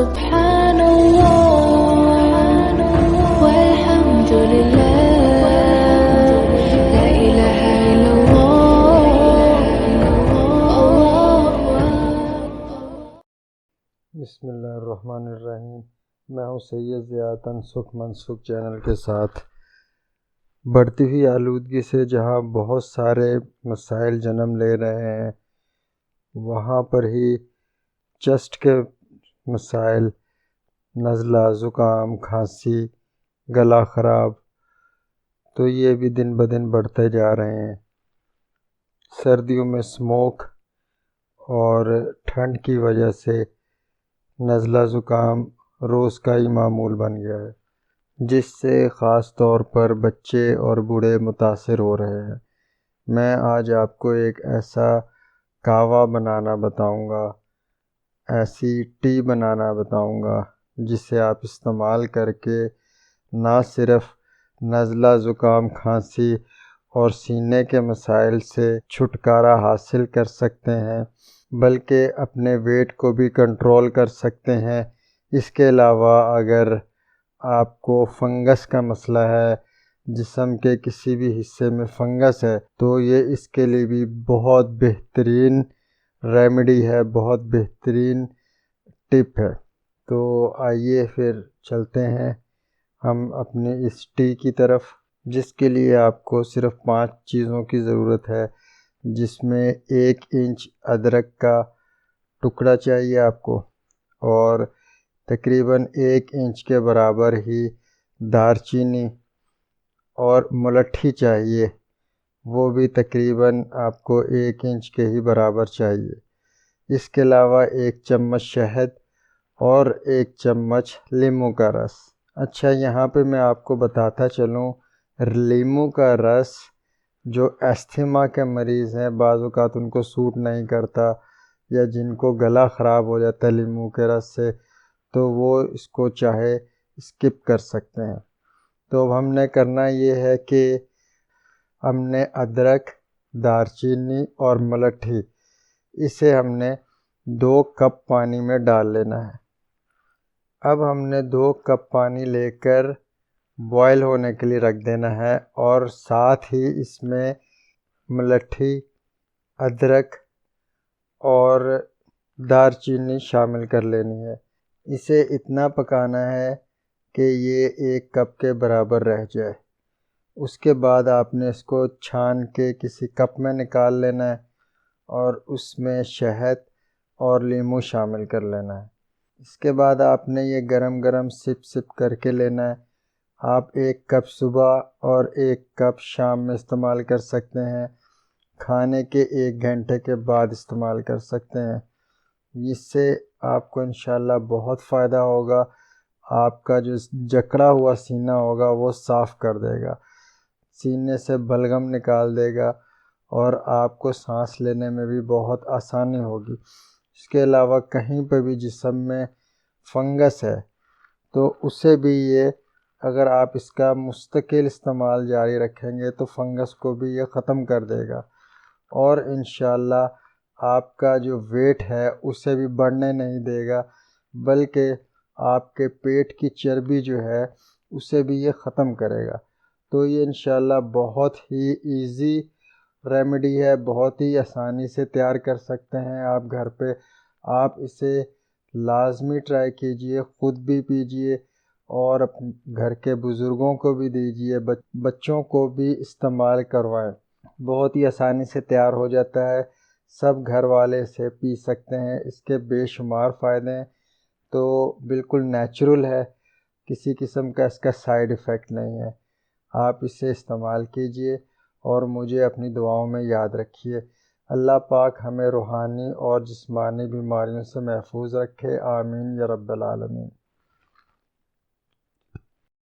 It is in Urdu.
سبحان الله والحمد لله لا إله إلا الله. بسم اللہ الرحمن الرحیم. میں ہوں سید ضیاء سکھ منسوخ چینل کے ساتھ. بڑھتی ہوئی آلودگی سے جہاں بہت سارے مسائل جنم لے رہے ہیں، وہاں پر ہی چسٹ کے مسائل، نزلہ، زکام، کھانسی، گلا خراب، تو یہ بھی دن بدن بڑھتے جا رہے ہیں. سردیوں میں اسموک اور ٹھنڈ کی وجہ سے نزلہ زکام روز کا ہی معمول بن گیا ہے، جس سے خاص طور پر بچے اور بوڑھے متاثر ہو رہے ہیں. میں آج آپ کو ایک ایسا کہوہ بنانا بتاؤں گا، ایسی ٹی بنانا بتاؤں گا جسے آپ استعمال کر کے نہ صرف نزلہ زکام، کھانسی اور سینے کے مسائل سے چھٹکارا حاصل کر سکتے ہیں، بلکہ اپنے ویٹ کو بھی کنٹرول کر سکتے ہیں. اس کے علاوہ اگر آپ کو فنگس کا مسئلہ ہے، جسم کے کسی بھی حصے میں فنگس ہے، تو یہ اس کے لیے بھی بہت بہترین ریمیڈی ہے، بہت بہترین ٹپ ہے. تو آئیے پھر چلتے ہیں ہم اپنے اس ٹی کی طرف، جس کے لیے آپ کو صرف 5 چیزوں کی ضرورت ہے، جس میں 1 انچ ادرک کا ٹکڑا چاہیے آپ کو، اور تقریباً 1 انچ کے برابر ہی دار چینی اور ملٹھی چاہیے، وہ بھی تقریباً آپ کو 1 انچ کے ہی برابر چاہیے. اس کے علاوہ 1 چمچ شہد اور 1 چمچ لیموں کا رس. اچھا، یہاں پہ میں آپ کو بتاتا چلوں، لیموں کا رس جو استھما کے مریض ہیں، بعض اوقات ان کو سوٹ نہیں کرتا، یا جن کو گلا خراب ہو جاتا ہے لیموں کے رس سے، تو وہ اس کو چاہے اسکپ کر سکتے ہیں. تو اب ہم نے کرنا یہ ہے کہ ہم نے ادرک، دار چینی اور ملٹھی، اسے ہم نے 2 کپ پانی میں ڈال لینا ہے. اب ہم نے 2 کپ پانی لے کر بوائل ہونے کے لیے رکھ دینا ہے، اور ساتھ ہی اس میں ملٹھی، ادرک اور دار چینی شامل کر لینی ہے. اسے اتنا پکانا ہے کہ یہ 1 کپ کے برابر رہ جائے. اس کے بعد آپ نے اس کو چھان کے کسی کپ میں نکال لینا ہے، اور اس میں شہد اور لیموں شامل کر لینا ہے. اس کے بعد آپ نے یہ گرم گرم سپ سپ کر کے لینا ہے. آپ 1 کپ صبح اور 1 کپ شام میں استعمال کر سکتے ہیں، کھانے کے 1 گھنٹے کے بعد استعمال کر سکتے ہیں. اس سے آپ کو انشاءاللہ بہت فائدہ ہوگا. آپ کا جو جکڑا ہوا سینہ ہوگا وہ صاف کر دے گا، سینے سے بلغم نکال دے گا، اور آپ کو سانس لینے میں بھی بہت آسانی ہوگی. اس کے علاوہ کہیں پہ بھی جسم میں فنگس ہے تو اسے بھی یہ، اگر آپ اس کا مستقل استعمال جاری رکھیں گے تو فنگس کو بھی یہ ختم کر دے گا، اور انشاءاللہ آپ کا جو ویٹ ہے اسے بھی بڑھنے نہیں دے گا، بلکہ آپ کے پیٹ کی چربی جو ہے اسے بھی یہ ختم کرے گا. تو یہ انشاءاللہ بہت ہی ایزی ریمیڈی ہے، بہت ہی آسانی سے تیار کر سکتے ہیں آپ گھر پہ. آپ اسے لازمی ٹرائی کیجئے، خود بھی پیجئے اور گھر کے بزرگوں کو بھی دیجئے، بچوں کو بھی استعمال کروائیں. بہت ہی آسانی سے تیار ہو جاتا ہے، سب گھر والے اسے پی سکتے ہیں. اس کے بے شمار فائدے ہیں، تو بالکل نیچرل ہے، کسی قسم کا اس کا سائیڈ ایفیکٹ نہیں ہے. آپ اسے استعمال کیجئے اور مجھے اپنی دعاؤں میں یاد رکھیے. اللہ پاک ہمیں روحانی اور جسمانی بیماریوں سے محفوظ رکھے. آمین یا رب العالمین.